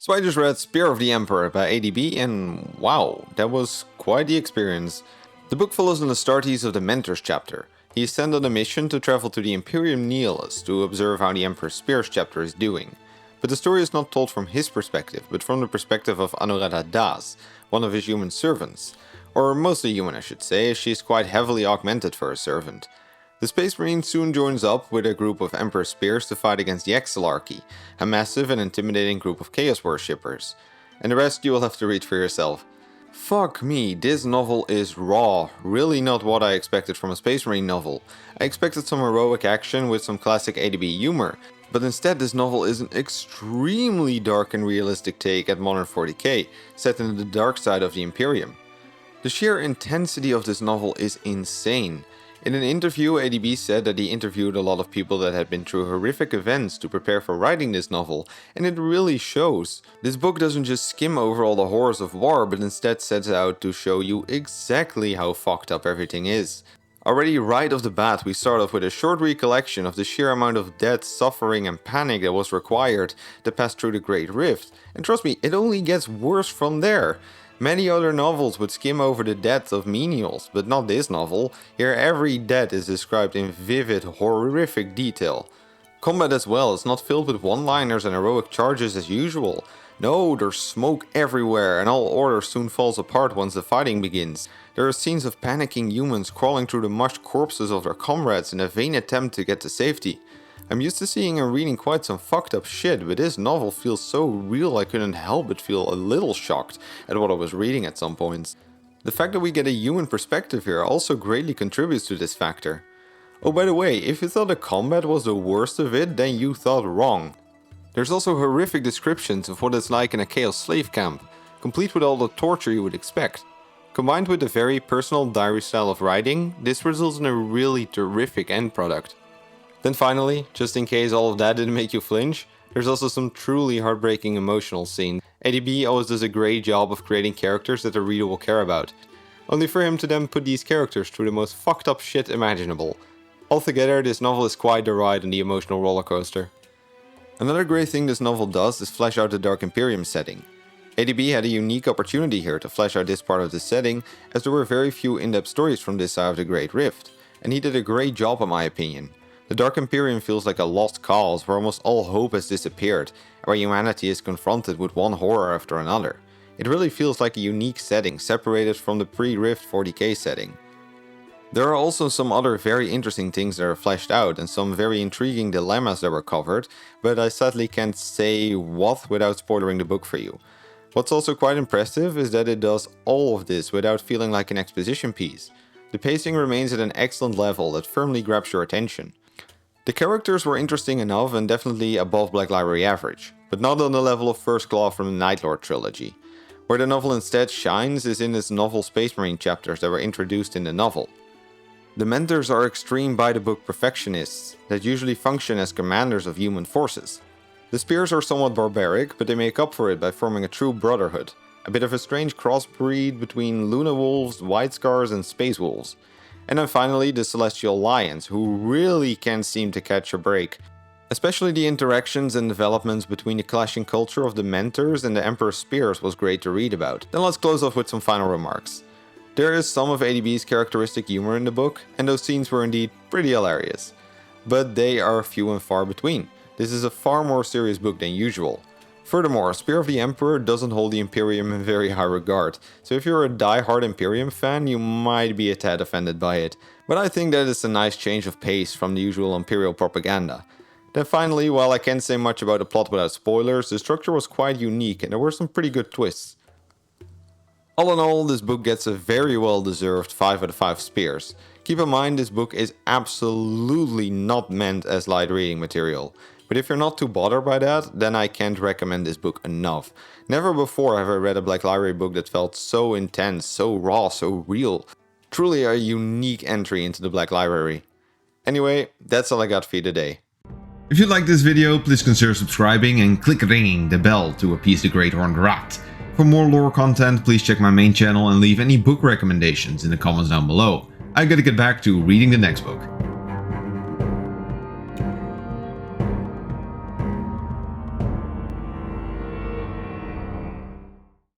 So I just read Spear of the Emperor by ADB and wow, that was quite the experience. The book follows on the Astartes of the Mentors chapter. He is sent on a mission to travel to the Imperium Nihilus to observe how the Emperor's Spears chapter is doing. But the story is not told from his perspective, but from the perspective of Anuradha Das, one of his human servants. Or mostly human I should say, as she is quite heavily augmented for a servant. The Space Marine soon joins up with a group of Emperor Spears to fight against the Exelarchy, a massive and intimidating group of Chaos worshippers. And the rest you will have to read for yourself. Fuck me, this novel is raw, really not what I expected from a Space Marine novel. I expected some heroic action with some classic ADB humor, but instead this novel is an extremely dark and realistic take at modern 40k, set in the dark side of the Imperium. The sheer intensity of this novel is insane. In an interview, ADB said that he interviewed a lot of people that had been through horrific events to prepare for writing this novel, and it really shows. This book doesn't just skim over all the horrors of war, but instead sets out to show you exactly how fucked up everything is. Already right off the bat, we start off with a short recollection of the sheer amount of death, suffering and panic that was required to pass through the Great Rift, and trust me, it only gets worse from there. Many other novels would skim over the deaths of menials, but not this novel. Here every death is described in vivid, horrific detail. Combat as well is not filled with one-liners and heroic charges as usual. No, there's smoke everywhere and all order soon falls apart once the fighting begins. There are scenes of panicking humans crawling through the mushed corpses of their comrades in a vain attempt to get to safety. I'm used to seeing and reading quite some fucked up shit, but this novel feels so real I couldn't help but feel a little shocked at what I was reading at some points. The fact that we get a human perspective here also greatly contributes to this factor. Oh, by the way, if you thought the combat was the worst of it, then you thought wrong. There's also horrific descriptions of what it's like in a Chaos slave camp, complete with all the torture you would expect. Combined with a very personal diary style of writing, this results in a really terrific end product. Then finally, just in case all of that didn't make you flinch, there's also some truly heartbreaking emotional scenes. ADB always does a great job of creating characters that the reader will care about, only for him to then put these characters through the most fucked up shit imaginable. Altogether, this novel is quite the ride on the emotional rollercoaster. Another great thing this novel does is flesh out the Dark Imperium setting. ADB had a unique opportunity here to flesh out this part of the setting, as there were very few in-depth stories from this side of the Great Rift, and he did a great job in my opinion. The Dark Imperium feels like a lost cause where almost all hope has disappeared, and where humanity is confronted with one horror after another. It really feels like a unique setting, separated from the pre-Rift 40k setting. There are also some other very interesting things that are fleshed out, and some very intriguing dilemmas that were covered, but I sadly can't say what without spoiling the book for you. What's also quite impressive is that it does all of this without feeling like an exposition piece. The pacing remains at an excellent level that firmly grabs your attention. The characters were interesting enough and definitely above Black Library average, but not on the level of First Claw from the Night Lord trilogy. Where the novel instead shines is in its novel Space Marine chapters that were introduced in the novel. The Mentors are extreme by-the-book perfectionists that usually function as commanders of human forces. The Spears are somewhat barbaric, but they make up for it by forming a true brotherhood, a bit of a strange crossbreed between Luna Wolves, White Scars and Space Wolves. And then finally the Celestial Lions, who really can't seem to catch a break. Especially the interactions and developments between the clashing culture of the Mentors and the Emperor's Spears was great to read about. Then let's close off with some final remarks. There is some of ADB's characteristic humor in the book, and those scenes were indeed pretty hilarious. But they are few and far between. This is a far more serious book than usual. Furthermore, Spear of the Emperor doesn't hold the Imperium in very high regard, so if you're a die-hard Imperium fan, you might be a tad offended by it. But I think that it's a nice change of pace from the usual Imperial propaganda. Then finally, while I can't say much about the plot without spoilers, the structure was quite unique and there were some pretty good twists. All in all, this book gets a very well-deserved 5 out of 5 spears. Keep in mind, this book is absolutely not meant as light reading material. But if you're not too bothered by that, then I can't recommend this book enough. Never before have I read a Black Library book that felt so intense, so raw, so real. Truly a unique entry into the Black Library. Anyway, that's all I got for you today. If you like this video, please consider subscribing and click ringing the bell to appease the Great Horned Rat. For more lore content, please check my main channel and leave any book recommendations in the comments down below. I gotta get back to reading the next book.